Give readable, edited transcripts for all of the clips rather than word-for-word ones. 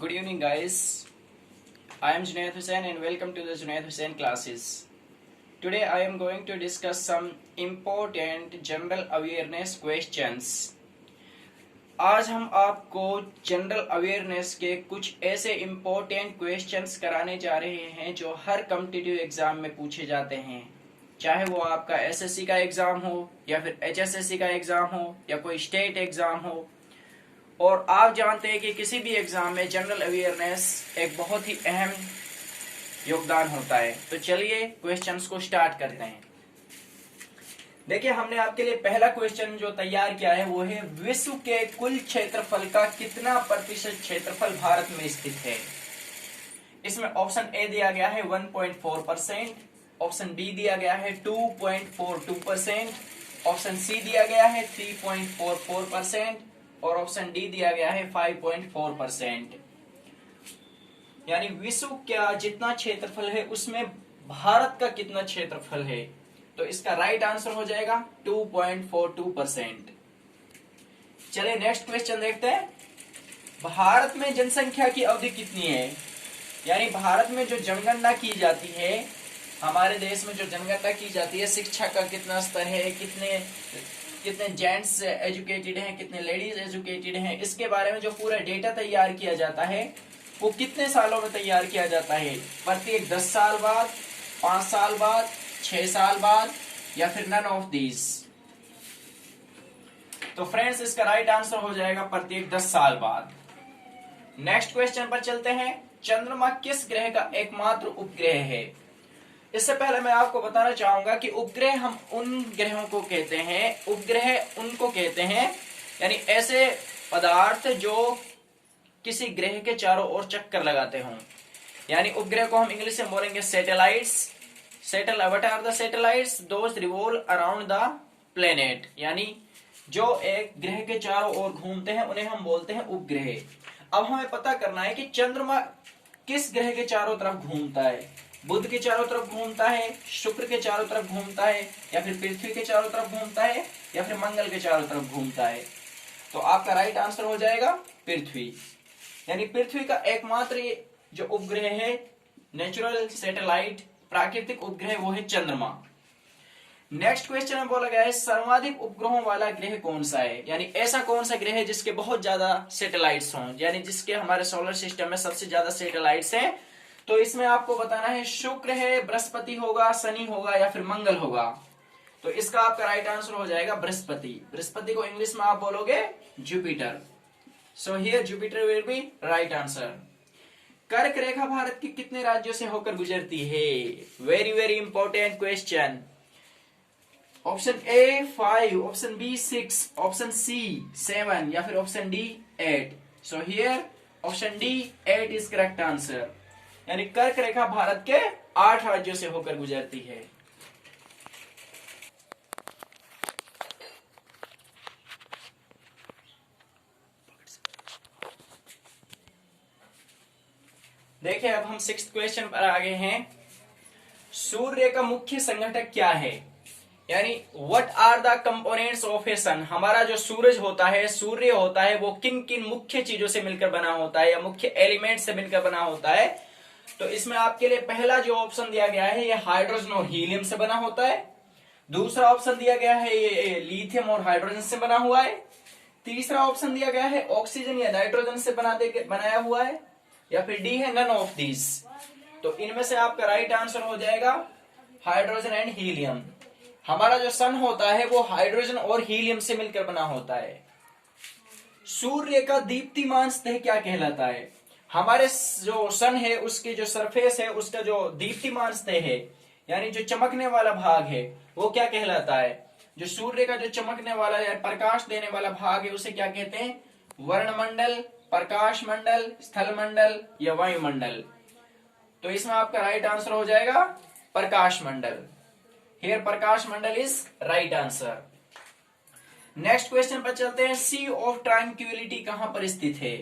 Good evening, guys. I am Junaid Hussain and welcome to the Junaid Hussain classes. Today I am going to discuss some important general awareness questions. आज हम आपको general awareness के कुछ ऐसे important questions कराने जा रहे हैं जो हर कॉम्पिटिटिव एग्जाम में पूछे जाते हैं, चाहे वो आपका एसएससी का एग्जाम हो या फिर एचएसएससी का एग्जाम हो या कोई स्टेट एग्जाम हो। और आप जानते हैं कि किसी भी एग्जाम में जनरल अवेयरनेस एक बहुत ही अहम योगदान होता है। तो चलिए क्वेश्चंस को स्टार्ट करते हैं। देखिए, हमने आपके लिए पहला क्वेश्चन जो तैयार किया है वो है विश्व के कुल क्षेत्रफल का कितना प्रतिशत क्षेत्रफल भारत में स्थित है। इसमें ऑप्शन ए दिया गया है 1.4%, ऑप्शन बी दिया गया है 2.42%, ऑप्शन सी दिया गया है 3.44% और ऑप्शन डी दिया गया है 5.4%। यानी विश्व का जितना क्षेत्रफल है उसमें भारत का कितना क्षेत्रफल है, तो इसका राइट आंसर हो जाएगा 2.42%। चलिए नेक्स्ट क्वेश्चन देखते हैं। भारत में जनसंख्या की अवधि कितनी है, यानी भारत में जो जनगणना की जाती है, हमारे देश में जो जनगणना की जाती है, शिक्षा का कितना स्तर है, कितने जेंट्स एजुकेटेड हैं, कितने लेडीज एजुकेटेड हैं, इसके बारे में जो पूरा डेटा तैयार किया जाता है वो कितने सालों में तैयार किया जाता है। प्रत्येक 10 साल बाद, 5 साल बाद, 6 साल बाद या फिर नन ऑफ दीज। तो फ्रेंड्स इसका राइट आंसर हो जाएगा प्रत्येक 10 साल बाद। नेक्स्ट क्वेश्चन पर चलते हैं। चंद्रमा किस ग्रह का एकमात्र उपग्रह है। इससे पहले मैं आपको बताना चाहूंगा कि उपग्रह हम उन ग्रहों को कहते हैं, उपग्रह उनको कहते हैं यानी ऐसे पदार्थ जो किसी ग्रह के चारों ओर चक्कर लगाते हों। यानी उपग्रह को हम इंग्लिश में बोलेंगे satellites. What are the satellites? Those revolve around the planet. यानी जो एक ग्रह के चारों ओर घूमते हैं उन्हें हम बोलते हैं उपग्रह। अब हमें पता करना है कि चंद्रमा किस ग्रह के चारों तरफ घूमता है। बुध के चारों तरफ घूमता है, शुक्र के चारों तरफ घूमता है, या फिर पृथ्वी के चारों तरफ घूमता है, या फिर मंगल के चारों तरफ घूमता है। तो आपका राइट आंसर हो जाएगा पृथ्वी। यानी पृथ्वी का एकमात्र जो उपग्रह है, नेचुरल सैटेलाइट, प्राकृतिक उपग्रह, वो है चंद्रमा। नेक्स्ट क्वेश्चन में बोला गया है सर्वाधिक उपग्रहों वाला ग्रह कौन सा है। यानी ऐसा कौन सा ग्रह है जिसके बहुत ज्यादा सैटेलाइट्स हों, यानी जिसके हमारे सोलर सिस्टम में सबसे ज्यादा सैटेलाइट्स हैं। तो इसमें आपको बताना है शुक्र है, बृहस्पति होगा, शनि होगा या फिर मंगल होगा। तो इसका आपका राइट आंसर हो जाएगा बृहस्पति। बृहस्पति को इंग्लिश में आप बोलोगे Jupiter. So here Jupiter will be right answer. कर्क रेखा भारत के कितने राज्यों से होकर गुजरती है। Very very important question. Option A 5, option B 6, option C 7 या फिर option D 8। So here option D 8 is correct answer. यानी कर्क रेखा भारत के 8 राज्यों से होकर गुजरती है। देखिए अब हम 6th क्वेश्चन पर आ गए हैं। सूर्य का मुख्य संघटक क्या है, यानी what are the components of a sun. हमारा जो सूरज होता है, सूर्य होता है, वो किन किन मुख्य चीजों से मिलकर बना होता है या मुख्य एलिमेंट से मिलकर बना होता है। तो इसमें आपके लिए पहला जो ऑप्शन दिया गया है ये हाइड्रोजन और हीलियम से बना होता है। दूसरा ऑप्शन दिया गया है ये लिथियम और हाइड्रोजन से बना हुआ है। तीसरा ऑप्शन दिया गया है ऑक्सीजन या नाइट्रोजन से बनाया हुआ है, या फिर डी है नन ऑफ दिस। तो इनमें से आपका राइट आंसर हो जाएगा हाइड्रोजन एंड हीलियम। हमारा जो सन होता है वो हाइड्रोजन और हीलियम से मिलकर बना होता है। सूर्य का दीप्तिमान सतह क्या कहलाता है। हमारे जो सन है उसके जो सरफेस है, उसका जो दीप्तिमान सतह है यानी जो चमकने वाला भाग है वो क्या कहलाता है। जो सूर्य का जो चमकने वाला या प्रकाश देने वाला भाग है उसे क्या कहते हैं। वर्णमंडल, प्रकाश मंडल, स्थल मंडल या वायुमंडल। तो इसमें आपका राइट आंसर हो जाएगा प्रकाश मंडल। हियर प्रकाश मंडल is right answer. Next question पर चलते हैं। सी ऑफ ट्रैंक्विलिटी कहां पर स्थित है।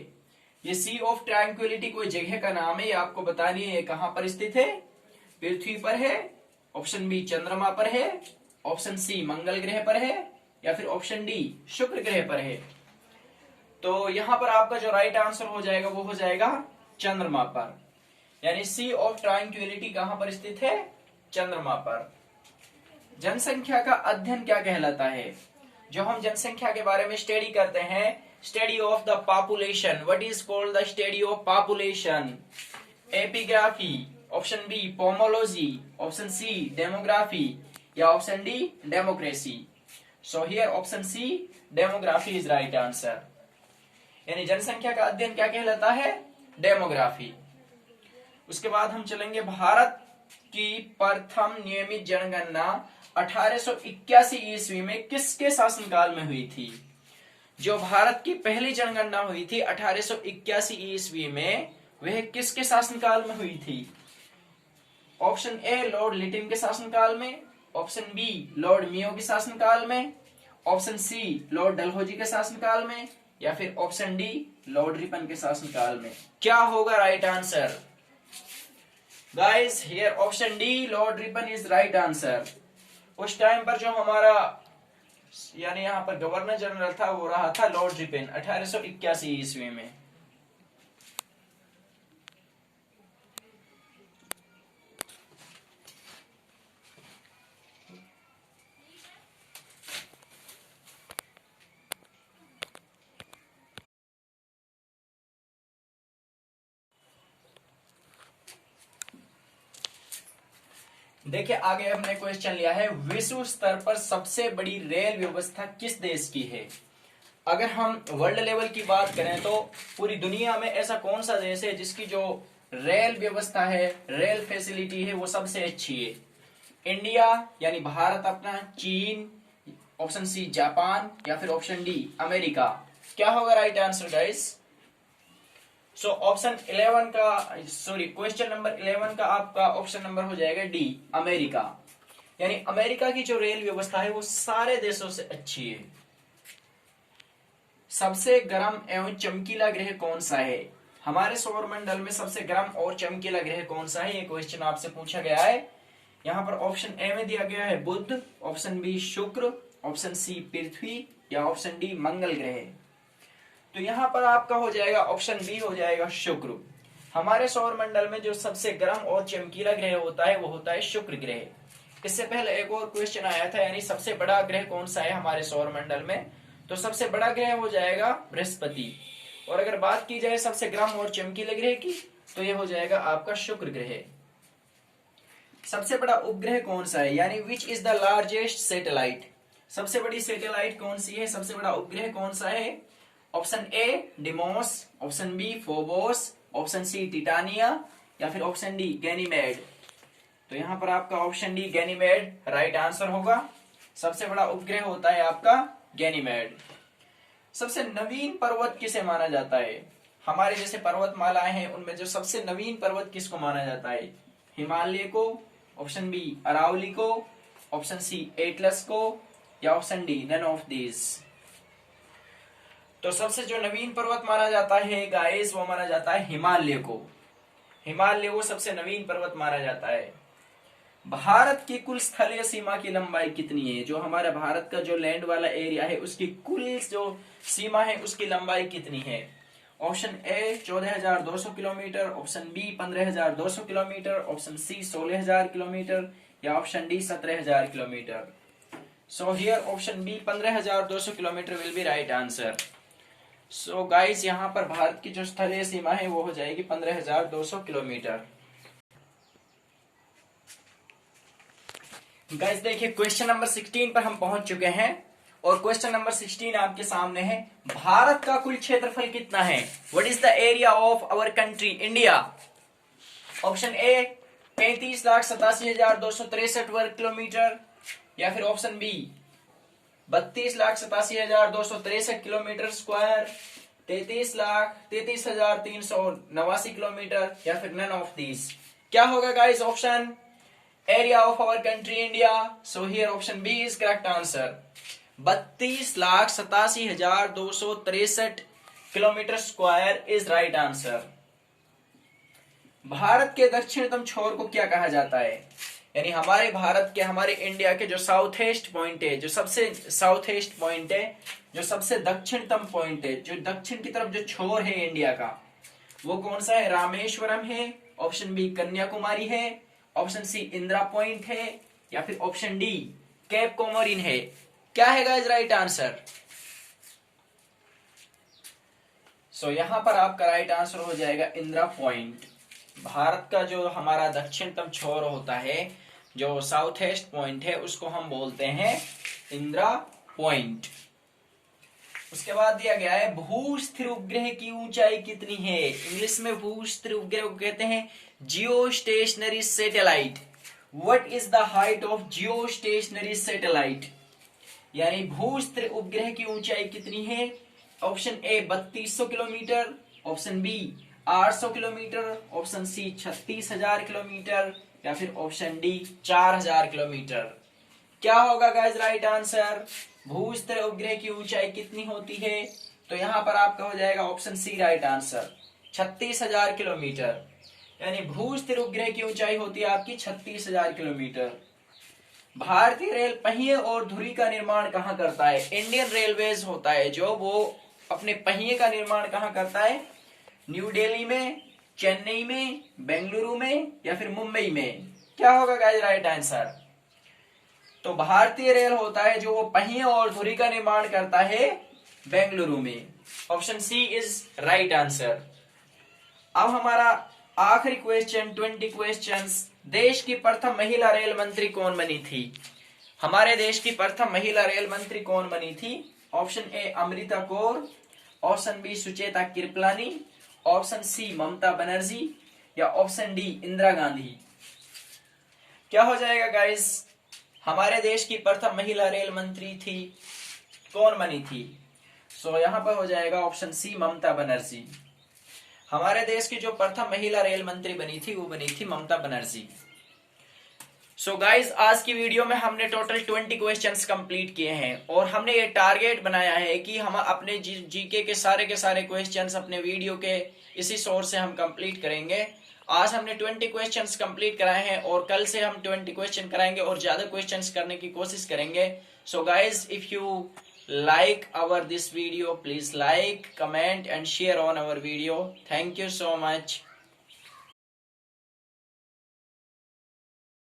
ये सी ऑफ ट्रैंक्विलिटी कोई जगह का नाम है, ये आपको बतानी है कहां पर स्थित है। पृथ्वी पर है, ऑप्शन बी चंद्रमा पर है, ऑप्शन सी मंगल ग्रह पर है या फिर ऑप्शन डी शुक्र ग्रह पर है। तो यहां पर आपका जो राइट आंसर हो जाएगा वो हो जाएगा चंद्रमा पर, यानी सी ऑफ ट्रांक्विलिटी कहां पर स्थित है? चंद्रमा पर। जनसंख्या का अध्ययन क्या कहलाता है? जो हम जनसंख्या के बारे में स्टडी करते हैं, study of the population. What is called the study of population? Epigraphy, option B pomology, option C demography, या option D democracy. So here option C demography is right answer. यानी जनसंख्या का अध्ययन क्या कहलाता है? डेमोग्राफी। उसके बाद हम चलेंगे भारत की प्रथम नियमित जनगणना 1881 ईस्वी में किसके शासनकाल में हुई थी? जो भारत की पहली जनगणना हुई थी 1881 ईस्वी में, वह किसके शासनकाल में हुई थी? ऑप्शन ए लॉर्ड लिटिल के शासनकाल में, ऑप्शन बी लॉर्ड मियो के शासनकाल में, ऑप्शन सी लॉर्ड डलहौजी के शासनकाल में, या फिर ऑप्शन डी लॉर्ड रिपन के शासनकाल में। क्या होगा right answer? Guys here option D Lord Ripon is right answer. उस टाइम पर जो हमारा यानी यहाँ पर गवर्नर जनरल था वो रहा था लॉर्ड रिपन 1881 ईस्वी में। देखिए आगे हमने क्वेश्चन लिया है, विश्व स्तर पर सबसे बड़ी रेल व्यवस्था किस देश की है? अगर हम वर्ल्ड लेवल की बात करें तो पूरी दुनिया में ऐसा कौन सा देश है जिसकी जो रेल व्यवस्था है, रेल फैसिलिटी है, वो सबसे अच्छी है? इंडिया यानी भारत अपना, चीन, ऑप्शन सी जापान, या फिर ऑप्शन डी अमेरिका। क्या होगा right answer guys? So option 11 का क्वेश्चन नंबर 11 का आपका ऑप्शन नंबर हो जाएगा डी अमेरिका। यानी अमेरिका की जो रेल व्यवस्था है वो सारे देशों से अच्छी है। सबसे गर्म एवं चमकीला ग्रह कौन सा है? हमारे सौरमंडल में सबसे गर्म और चमकीला ग्रह कौन सा है? ये क्वेश्चन आपसे पूछा गया है। यहाँ पर ऑप्शन ए में दिया गया है बुध, ऑप्शन बी शुक्र, ऑप्शन सी पृथ्वी, या ऑप्शन डी मंगल ग्रह। तो यहाँ पर आपका हो जाएगा ऑप्शन बी हो जाएगा शुक्र। हमारे सौरमंडल में जो सबसे गर्म और चमकीला ग्रह होता है वो होता है शुक्र ग्रह। इससे पहले एक और क्वेश्चन आया था, यानी सबसे बड़ा ग्रह कौन सा है हमारे सौरमंडल में? तो सबसे बड़ा ग्रह हो जाएगा बृहस्पति। और अगर बात की जाए सबसे गर्म और चमकीले ग्रह की, तो ये हो जाएगा आपका शुक्र ग्रह। सबसे बड़ा उपग्रह कौन सा है, यानी which is the largest satellite? सबसे बड़ी सैटेलाइट कौन सी है, सबसे बड़ा उपग्रह कौन सा है? Option A Deimos, option B Phobos, option C Titania, या फिर ऑप्शन डी गैनीमेड। तो यहां पर आपका option D Ganymede right answer होगा। सबसे बड़ा उपग्रह होता है आपका गैनीमेड। सबसे नवीन पर्वत किसे माना जाता है? हमारे जैसे पर्वतमालाएं हैं उनमें जो सबसे नवीन पर्वत किसको माना जाता है? हिमालय को, ऑप्शन बी अरावली को, ऑप्शन सी एटलस को, या option D none of these. तो सबसे जो नवीन पर्वत माना जाता है गाइस वो माना जाता है हिमालय को। हिमालय को सबसे नवीन पर्वत माना जाता है। भारत की कुल स्थलीय सीमा की लंबाई कितनी है? जो हमारा भारत का जो लैंड वाला एरिया है उसकी कुल जो सीमा है उसकी लंबाई कितनी है? Option A 14,200 kilometre, option B 15,200 kilometre, option C 16,000 kilometre, या option D 17,000 kilometre. So here option B 15,200 kilometre will be right answer. So guys यहाँ पर भारत की जो स्थलीय सीमा है वो हो जाएगी 15,200 किलोमीटर। गाइस देखिए क्वेश्चन नंबर 16 पर हम पहुंच चुके हैं और क्वेश्चन नंबर 16 आपके सामने है। भारत का कुल क्षेत्रफल कितना है? What is the area of our country India? Option A 35,87,263 वर्ग किलोमीटर, या फिर option B 32,87,263 kilometre square, 33,33,389 kilometre, या फिर नन ऑफ दीज। क्या होगा guys option? Area of our country India. So here option B is correct answer. 32,87,263 kilometre square is right answer. Bharat के दक्षिणतम छोर को क्या कहा जाता है? यानी हमारे भारत के, हमारे इंडिया के जो साउथ ईस्ट पॉइंट है, जो सबसे साउथ ईस्ट पॉइंट है, जो सबसे दक्षिणतम पॉइंट है, जो दक्षिण की तरफ जो छोर है इंडिया का, वो कौन सा है? रामेश्वरम है, ऑप्शन बी कन्याकुमारी है, ऑप्शन सी इंदिरा पॉइंट है, या फिर ऑप्शन डी केप कोमोरिन है। क्या है गाइस राइट आंसर? सो यहां पर आपका राइट आंसर हो जाएगा इंदिरा पॉइंट। भारत का जो हमारा दक्षिणतम छोर होता है, जो साउथ ईस्ट पॉइंट है, उसको हम बोलते हैं इंदिरा पॉइंट। उसके बाद दिया गया है भू-स्थिर उपग्रह की ऊंचाई कितनी है? इंग्लिश में भू-स्थिर उपग्रह को कहते हैं geostationary satellite. What is the height of geostationary satellite? यानी भू-स्थिर उपग्रह की ऊंचाई कितनी है? Option A 3200 kilometre, option B 800 kilometre, option C 36,000 kilometre, या फिर ऑप्शन डी 4,000 किलोमीटर। क्या होगा गाइस राइट आंसर? भू-स्थिर उपग्रह की ऊंचाई कितनी होती है? तो यहां पर आपका हो जाएगा option C right answer, 36,000 kilometre. यानी भू-स्थिर उपग्रह की ऊंचाई होती है आपकी 36,000 किलोमीटर। भारतीय रेल पहिए और धुरी का निर्माण कहाँ करता है? इंडियन रेलवेज होता है जो, वो अपने पहिए का निर्माण कहाँ करता है? न्यू दिल्ली में, चेन्नई में, बेंगलुरु में, या फिर मुंबई में। क्या होगा गाइस राइट आंसर? तो भारतीय रेल होता है जो वो पहिए और धुरी का निर्माण करता है बेंगलुरु में। Option C is right answer. अब हमारा आखिरी क्वेश्चन, 20 क्वेश्चंस। देश की प्रथम महिला रेल मंत्री कौन बनी थी? हमारे देश की प्रथम महिला रेल मंत्री कौन बनी थी? Option A Amrita Kaur, option B Sucheta Kripalani, option C Mamata Banerjee, या ऑप्शन डी इंदिरा गांधी। क्या हो जाएगा गाइस? हमारे देश की प्रथम महिला रेल मंत्री थी, कौन बनी थी? सो यहां पर हो जाएगा ऑप्शन सी ममता बनर्जी। हमारे देश की जो प्रथम महिला रेल मंत्री बनी थी, वो बनी थी ममता बनर्जी। सो गाइज, आज की वीडियो में हमने टोटल 20 क्वेश्चंस कंप्लीट किए हैं, और हमने ये टारगेट बनाया है कि हम अपने जीके के सारे क्वेश्चंस अपने वीडियो के इसी सोर्स से हम कंप्लीट करेंगे। आज हमने 20 क्वेश्चंस कंप्लीट कराए हैं, और कल से हम 20 क्वेश्चन कराएंगे और ज्यादा क्वेश्चंस करने की कोशिश करेंगे। So guys, if you like our this video, please like, comment and share on our video. Thank you so much.